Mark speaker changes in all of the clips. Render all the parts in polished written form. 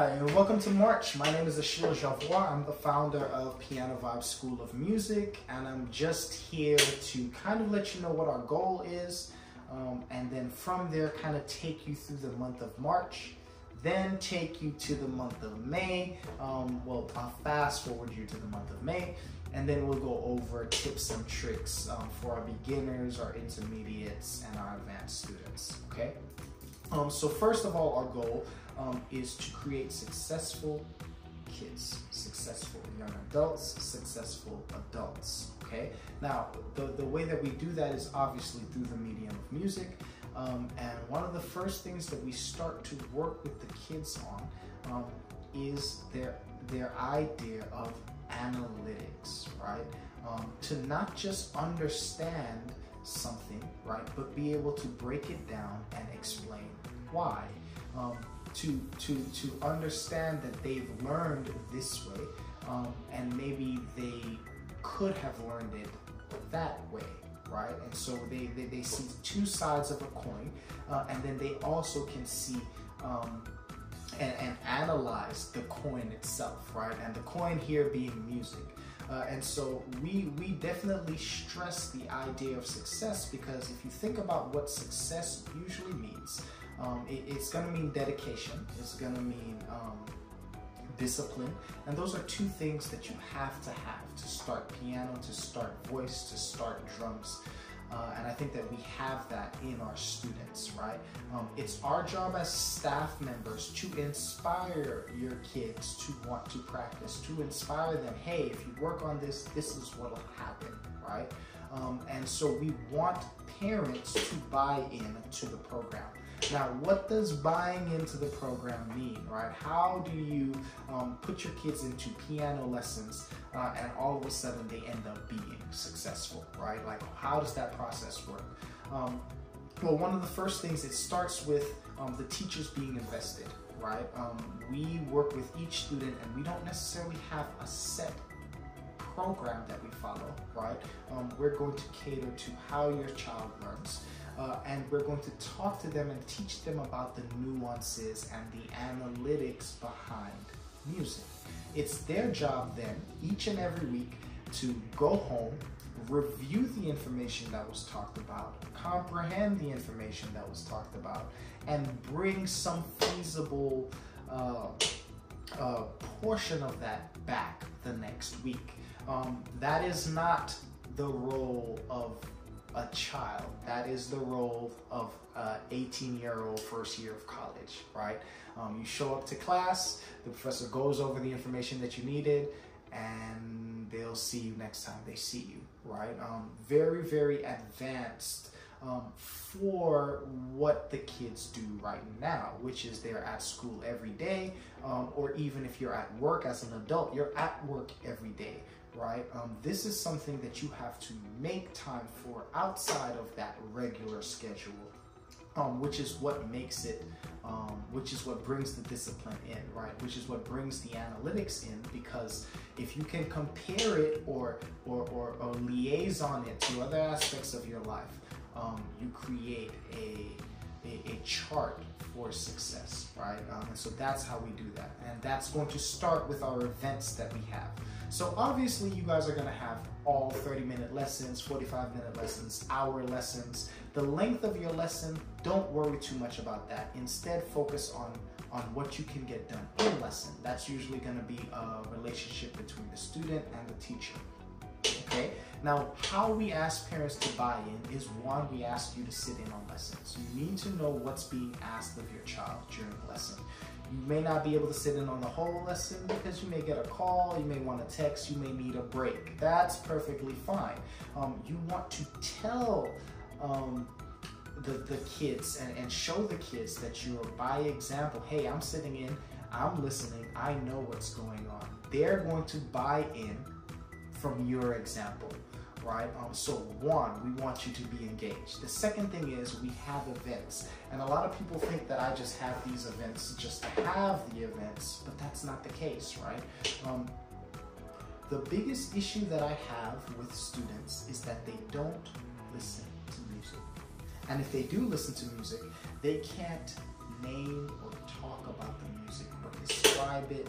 Speaker 1: Hi, and welcome to March. My name is Achille Javois. I'm the founder of Piano Vibe School of Music, and I'm just here to kind of let you know what our goal is, and then from there kind of take you through the month of March, then take you to the month of May. Well, I'll fast forward you to the month of May, and then we'll go over tips and tricks for our beginners, our intermediates, and our advanced students, okay? So first of all, our goal is to create successful kids, successful young adults, successful adults, okay? Now, the way that we do that is obviously through the medium of music, and one of the first things that we start to work with the kids on is their idea of analytics, right? To not just understand something, right, but be able to break it down and explain why. To understand that they've learned this way, and maybe they could have learned it that way, right? And so they see two sides of a coin, and then they also can see and analyze the coin itself, right? And the coin here being music. And so we definitely stress the idea of success, because if you think about what success usually means, it's going to mean dedication, it's going to mean discipline, and those are two things that you have to start piano, to start voice, to start drums. And I think that we have that in our students, right? It's our job as staff members to inspire your kids to want to practice, to inspire them, hey, if you work on this, this is what will happen, right? And so we want parents to buy in to the program. Now, what does buying into the program mean, right? How do you put your kids into piano lessons and all of a sudden they end up being successful, right? Like, how does that process work? Well, one of the first things, it starts with the teachers being invested, right? We work with each student, and we don't necessarily have a set program that we follow, right? We're going to cater to how your child learns. And we're going to talk to them and teach them about the nuances and the analytics behind music. It's their job then, each and every week, to go home, review the information that was talked about, comprehend the information that was talked about, and bring some feasible portion of that back the next week. That is not the role of a child. That is the role of an 18-year-old first year of college, right? You show up to class, the professor goes over the information that you needed, and they'll see you next time they see you, right? Very, very advanced for what the kids do right now, which is they're at school every day, or even if you're at work as an adult, you're at work every day, right? This is something that you have to make time for outside of that regular schedule, which is what makes it, which is what brings the discipline in, right? Which is what brings the analytics in, because if you can compare it or liaison it to other aspects of your life, you create a chart for success, right? And so that's how we do that. And that's going to start with our events that we have. So obviously you guys are gonna have all 30-minute lessons, 45-minute lessons, hour lessons. The length of your lesson, don't worry too much about that. Instead, focus on what you can get done in lesson. That's usually gonna be a relationship between the student and the teacher. Okay, now how we ask parents to buy in is, one, we ask you to sit in on lessons. You need to know what's being asked of your child during the lesson. You may not be able to sit in on the whole lesson because you may get a call, you may want to text, you may need a break. That's perfectly fine. You want to tell the kids and show the kids that you're, by example, hey, I'm sitting in, I'm listening, I know what's going on. They're going to buy in from your example, right? So one, we want you to be engaged. The second thing is we have events. And a lot of people think that I just have these events just to have the events, but that's not the case, right? The biggest issue that I have with students is that they don't listen to music. And if they do listen to music, they can't name or talk about the music or describe describe it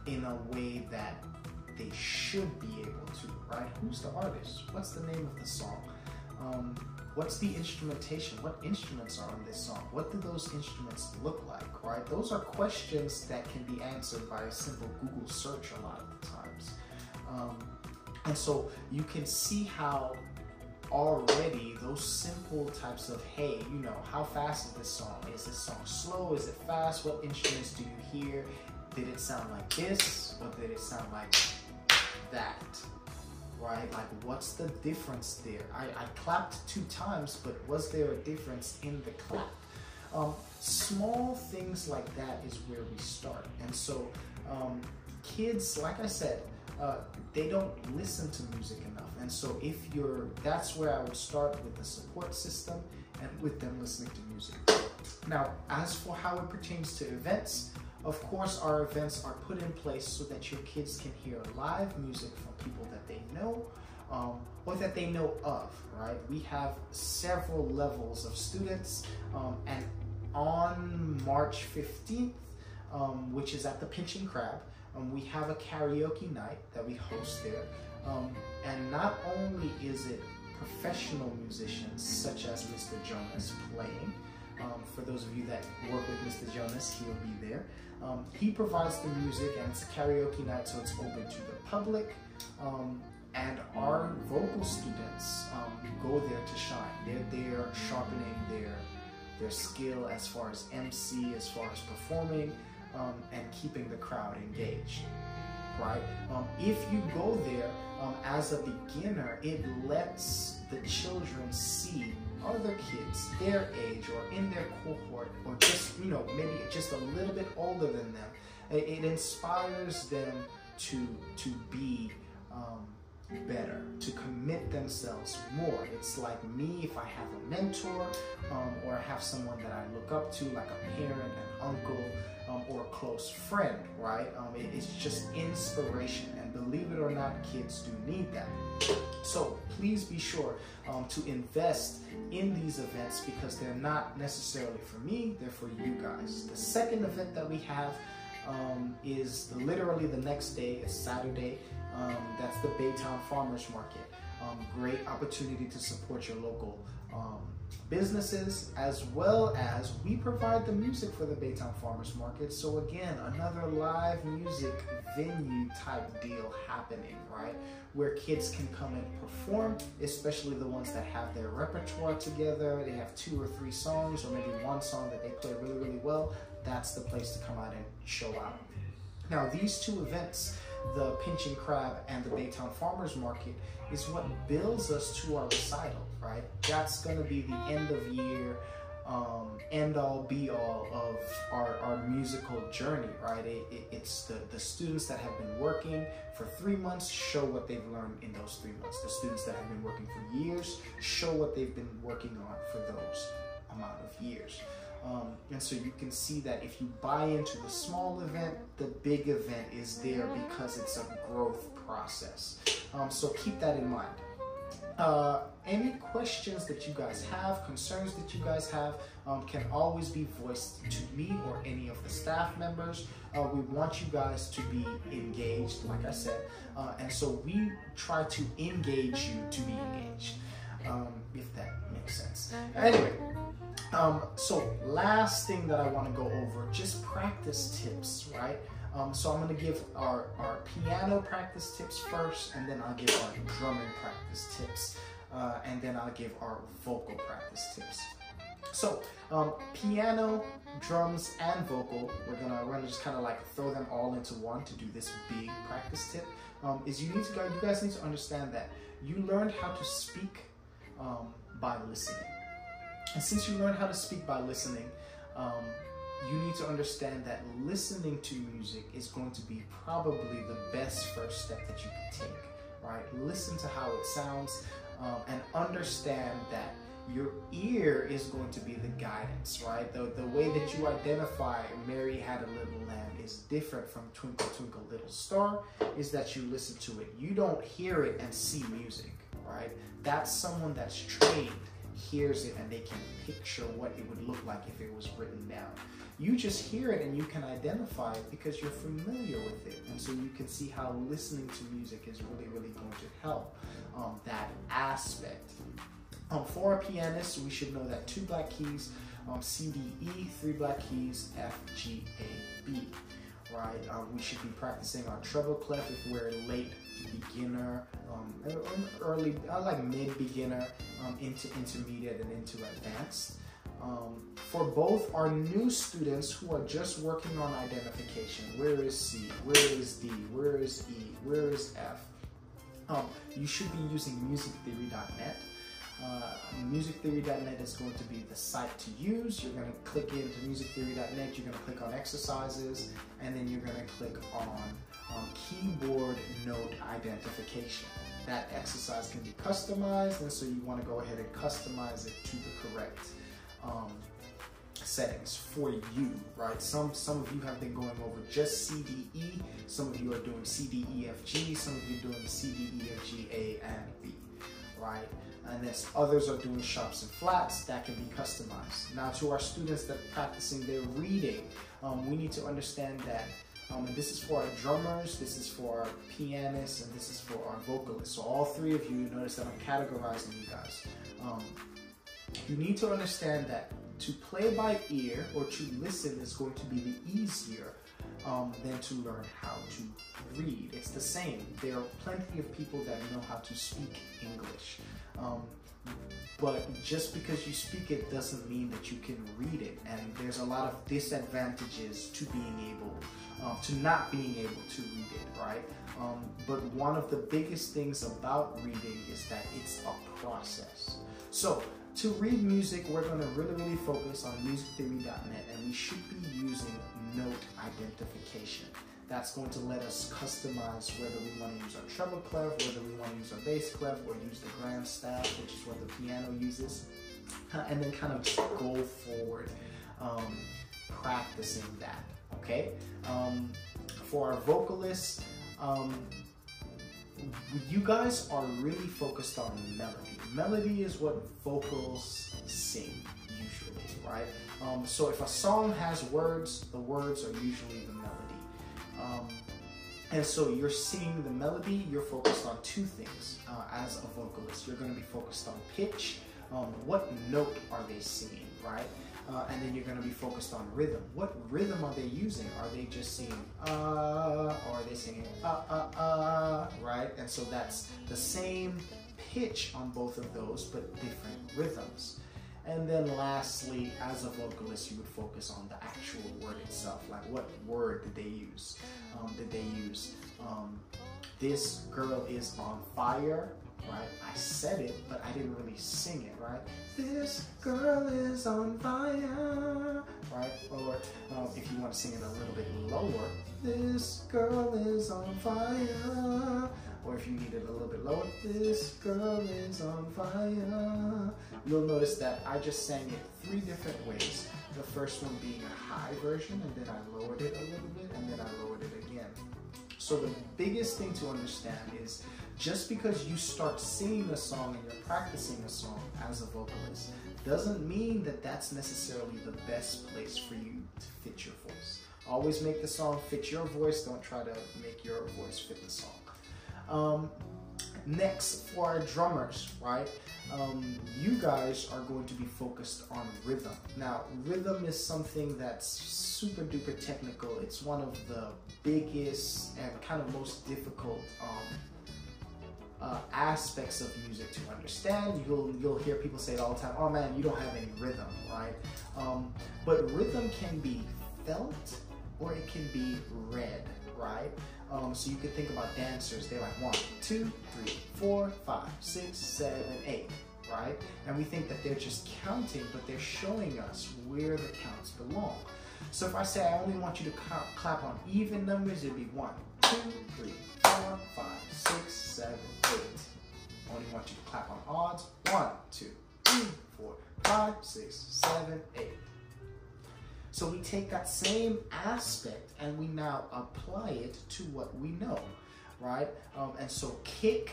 Speaker 1: in a way that they should be able to, right? Who's the artist? What's the name of the song? What's the instrumentation? What instruments are on this song? What do those instruments look like, right? Those are questions that can be answered by a simple Google search a lot of the times. And so you can see how already those simple types of, hey, you know, how fast is this song? Is this song slow? Is it fast? What instruments do you hear? Did it sound like this? Or did it sound like that? Right? Like, what's the difference there? I clapped 2 times, but was there a difference in the clap? Small things like that is where we start. And so kids, like I said, they don't listen to music enough. And so that's where I would start with the support system and with them listening to music. Now, as for how it pertains to events, of course, our events are put in place so that your kids can hear live music from people that they know or that they know of, right? We have several levels of students, and on March 15th, which is at the Pinch and Crab, we have a karaoke night that we host there. And not only is it professional musicians such as Mr. Jonas playing, for those of you that work with Mr. Jonas, he'll be there. He provides the music, and it's a karaoke night, so it's open to the public. And our vocal students go there to shine. They're there sharpening their skill as far as MC, as far as performing, and keeping the crowd engaged, right? If you go there as a beginner, it lets the children see other kids their age or in their cohort, or just, you know, maybe just a little bit older than them. It inspires them to be better, to commit themselves more. It's like me, if I have a mentor or I have someone that I look up to, like a parent, an uncle, or a close friend, right? It's just inspiration, and believe it or not, kids do need that. So please be sure to invest in these events, because they're not necessarily for me, they're for you guys. The second event that we have is literally the next day. It's Saturday. That's the Baytown Farmers Market. Great opportunity to support your local businesses, as well as we provide the music for the Baytown Farmers Market. So again, another live music venue type deal happening, right? Where kids can come and perform, especially the ones that have their repertoire together. They have 2 or 3 songs, or maybe 1 song that they play really, really well. That's the place to come out and show out. Now, these 2 events, the Pinch and Crab and the Baytown Farmers Market, is what builds us to our recital, right? That's going to be the end of year, end all be all of our musical journey, right? It's the students that have been working for 3 months show what they've learned in those 3 months. The students that have been working for years show what they've been working on for those amount of years. And so you can see that if you buy into the small event, the big event is there because it's a growth process. So keep that in mind. Any questions that you guys have, concerns that you guys have, can always be voiced to me or any of the staff members. We want you guys to be engaged, like I said, and so we try to engage you to be engaged, if that makes sense. Anyway. So last thing that I want to go over, just practice tips, right? So I'm going to give our piano practice tips first, and then I'll give our drumming practice tips, and then I'll give our vocal practice tips. So piano, drums, and vocal, we're gonna just kind of like throw them all into one to do this big practice tip. You guys need to understand that you learned how to speak by listening. And since you learn how to speak by listening, you need to understand that listening to music is going to be probably the best first step that you can take, right? Listen to how it sounds, and understand that your ear is going to be the guidance, right? The way that you identify Mary Had a Little Lamb is different from Twinkle Twinkle Little Star, is that you listen to it. You don't hear it and see music, right? That's someone that's trained hears it and they can picture what it would look like if it was written down. You just hear it and you can identify it because you're familiar with it. And so you can see how listening to music is really, really going to help that aspect. For a pianist, we should know that 2 black keys, C, D, E, 3 black keys, F, G, A, B, right? We should be practicing our treble clef if we're late beginner, early, like mid-beginner, into intermediate and into advanced. For both our new students who are just working on identification, where is C, where is D, where is E, where is F, you should be using musictheory.net. Musictheory.net is going to be the site to use. You're going to click into musictheory.net, you're going to click on exercises, and then you're going to click on keyboard note identification. That exercise can be customized, and so you want to go ahead and customize it to the correct settings for you, right? Some of you have been going over just C, D, E. Some of you are doing C, D, E, F, G. Some of you are doing C, D, E, F, G, A, and B, right? And as others are doing sharps and flats, that can be customized. Now, to our students that are practicing their reading, we need to understand that, and this is for our drummers, this is for our pianists, and this is for our vocalists. So all 3 of you, notice that I'm categorizing you guys. You need to understand that to play by ear or to listen is going to be the easier than to learn how to read. It's the same. There are plenty of people that know how to speak English. But just because you speak it doesn't mean that you can read it. And there's a lot of disadvantages to being able, to not being able to read it, right? But one of the biggest things about reading is that it's a process. So to read music, we're going to really focus on musictheory.net, and we should be using note identification. That's going to let us customize whether we want to use our treble clef, whether we want to use our bass clef, or use the grand staff, which is what the piano uses, and then kind of just go forward practicing that, okay? For our vocalists, you guys are really focused on melody. Melody is what vocals sing usually, right? So if a song has words, the words are usually the melody. And so you're singing the melody, you're focused on 2 things as a vocalist. You're going to be focused on pitch, what note are they singing, right? And then you're going to be focused on rhythm. What rhythm are they using? Are they just singing or are they singing right? And so that's the same pitch on both of those, but different rhythms. And then lastly, as a vocalist, you would focus on the actual word itself. Like, what word did they use? This girl is on fire, right? I said it, but I didn't really sing it, right? This girl is on fire, right? Or if you want to sing it a little bit lower, this girl is on fire. Or if you need it a little bit lower, this girl is on fire. You'll notice that I just sang it 3 different ways. The first one being a high version, and then I lowered it a little bit, and then I lowered it again. So the biggest thing to understand is just because you start singing a song and you're practicing a song as a vocalist doesn't mean that that's necessarily the best place for you to fit your voice. Always make the song fit your voice. Don't try to make your voice fit the song. Next, for our drummers, right? You guys are going to be focused on rhythm. Now, rhythm is something that's super duper technical. It's one of the biggest and kind of most difficult aspects of music to understand. You'll hear people say it all the time, oh man, you don't have any rhythm, right? But rhythm can be felt or it can be read, right? So you can think about dancers, they're like 1, 2, 3, 4, 5, 6, 7, 8, right? And we think that they're just counting, but they're showing us where the counts belong. So if I say I only want you to clap on even numbers, it'd be 1, 2, 3, 4, 5, 6, 7, 8. I only want you to clap on odds, 1, 2, 3, 4, 5, 6, 7, 8. So we take that same aspect and we now apply it to what we know, right? And so kick,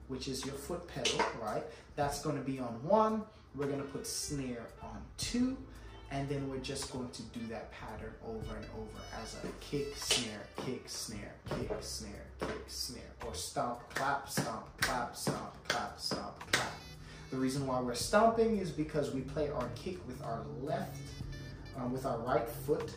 Speaker 1: which is your foot pedal, right? That's going to be on 1. We're going to put snare on 2. and then we're just going to do that pattern over and over as a kick, snare, kick, snare, kick, snare, kick, snare, or stomp, clap, clap, stomp, clap. The reason why we're stomping is because we play our kick with our left, with our right foot.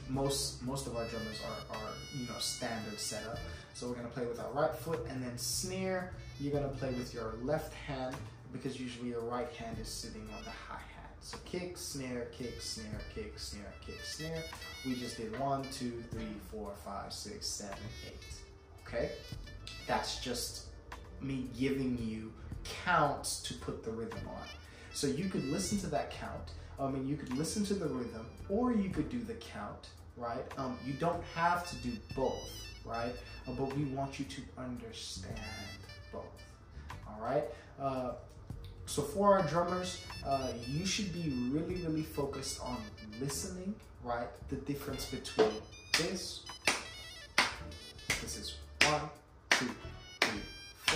Speaker 1: Most of our drummers are standard setup. So we're gonna play with our right foot, and then snare, you're gonna play with your left hand, because usually your right hand is sitting on the hi-hat. So kick, snare, kick, snare, kick, snare, kick, snare. We just did 1, 2, 3, 4, 5, 6, 7, 8. Okay? That's just me giving you counts to put the rhythm on. So you could listen to that count, you could listen to the rhythm, or you could do the count, right? You don't have to do both, right? But we want you to understand both, all right? So for our drummers, you should be really focused on listening, right? The difference between this is 1, 2, 3,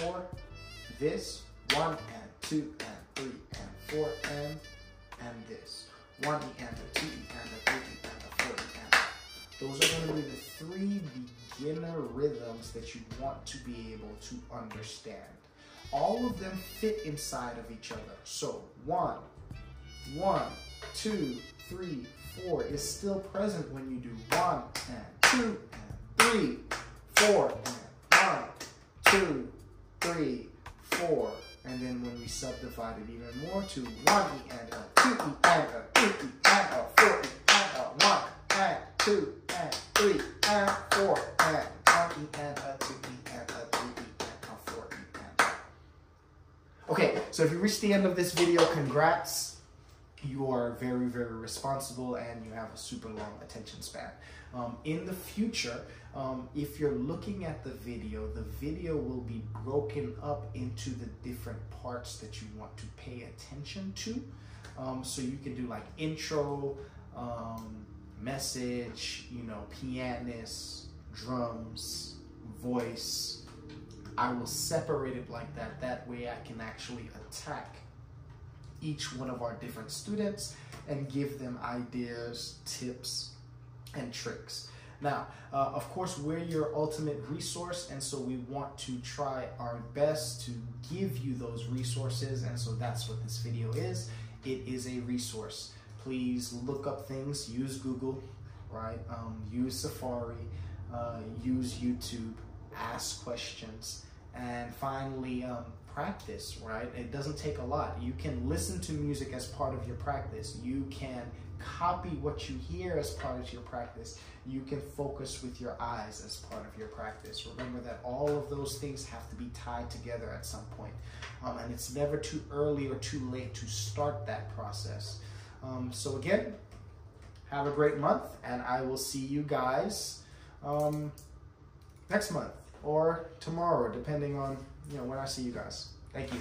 Speaker 1: 4, this, 1 and 2 and 3 and 4 and this. 1 E and a 2 E and a 3 E and a 4 E and. Those are going to be the 3 beginner rhythms that you want to be able to understand. All of them fit inside of each other. So 1, 2, 3, 4 is still present when you do 1 and 2 and 3, 4 and 1, 2, 3, 4. And then when we subdivide it even more to 1 E and a 2 E and a 3 E and a 4 E and a 1 and 2 and 3 and 4 and 1 E and a 2 E and a 3 E and a 4 E and a. Okay, so if you reached the end of this video, congrats. You are very responsible and you have a super long attention span. In the future, if you're looking at the video will be broken up into the different parts that you want to pay attention to. So you can do like intro, message, pianist, drums, voice. I will separate it like that. That way I can actually attack each one of our different students and give them ideas, tips, and tricks. Now, of course, we're your ultimate resource, and so we want to try our best to give you those resources, and so that's what this video is. It is a resource. Please look up things, use Google, right? Use Safari, use YouTube, ask questions, and finally, practice, right? It doesn't take a lot. You can listen to music as part of your practice. You can copy what you hear as part of your practice. You can focus with your eyes as part of your practice. Remember that all of those things have to be tied together at some point. And it's never too early or too late to start that process. So again, have a great month, and I will see you guys next month or tomorrow, depending on when I see you guys. Thank you.